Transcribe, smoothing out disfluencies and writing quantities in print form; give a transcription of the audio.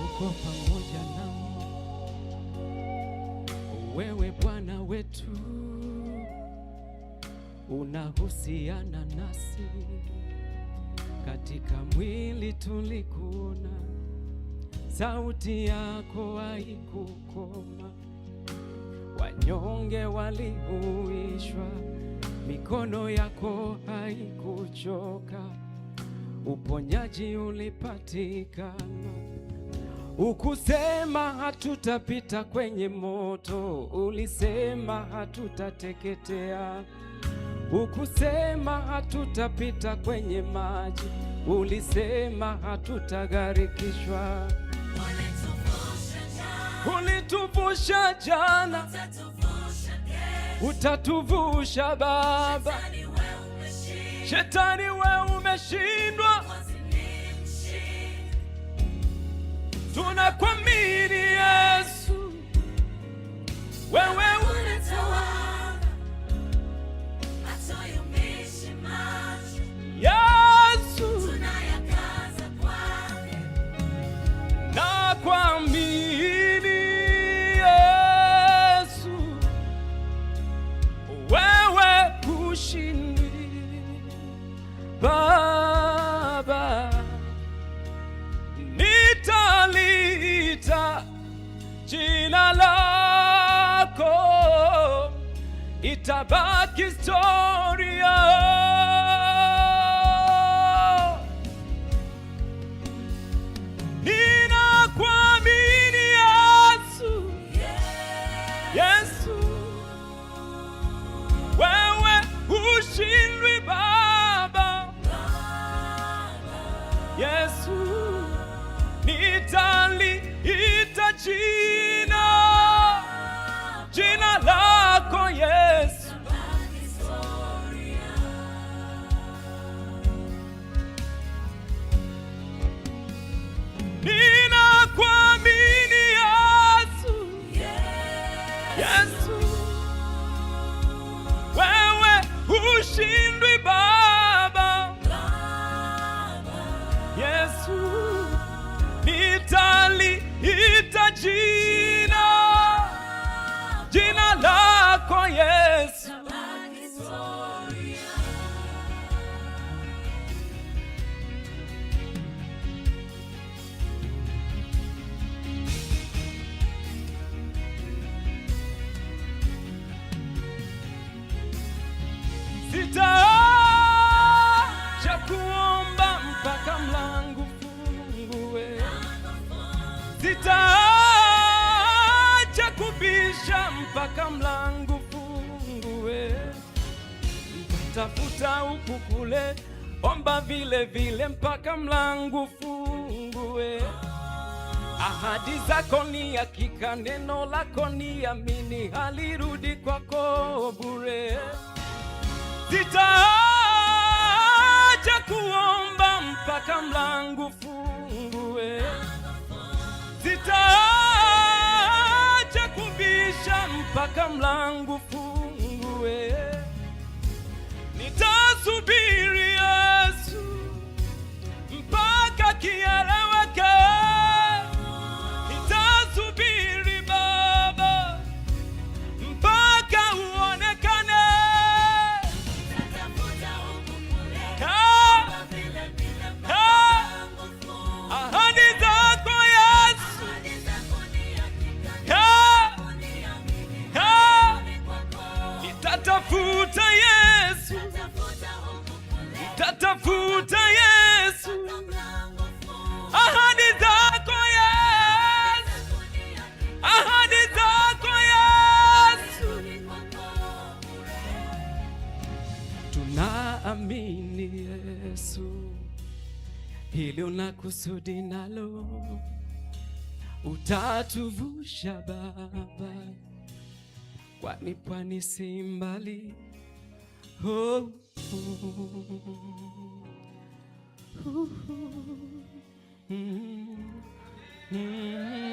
Uko pamoja nami, wewe Bwana wetu, unahusiana nasi. Katika mwili tulikuona, sauti yako haikukoma. Wanyonge walihuishwa, mikono yako haikuchoka. Uponyaji ulipatikana. Ukusema hatutapita kwenye moto, ulisema hatutateketea. Ukusema hatutapita kwenye maji, ulisema hatutagharikishwa. Ulituvusha jana, utatuvusha Baba. Shetani wewe umeshindwa, tunakuamini Yesu, wewe unatawala. Atoyumishi macho Yesu, tunayakaza kwake. Nakuamini Yesu, wewe hushindwi Baba. Nitalita jina lako, itabaki historia. Ninakuamini Yesu, Yesu, wewe hushindwi Baba. Yesu, nitaliita jina lako Yesu. Ninakuamini Yesu, Yesu, wewe hushindwi Baba. Yesu, nitaliita jina lako Yesu. Sitaacha kuomba mpaka mlango fungue. Sitaacha kubisha mpaka mlango fungue. Tafuta huku kule, omba vile vile mpaka mlango fungue. Ahadi zako ni hakika, neno lako ni amini, halirudi kwako bure. Sitaacha kuomba mpaka mlango fungue. Sitaacha kubisha mpaka mlango fungue. Nitasubiri Yesu mpaka kieleweke. Nitasubiri Baba mpaka uonekane. Ahadi zako Yesu, nitatafuta Yesu, nitatafuta Yesu. Ahadi zako Yesu, ahadi zako Yesu. Tunaamini Yesu, hili unakusudi nalo, utatuvusha Baba, kwani pwani si mbali. Oh, mm.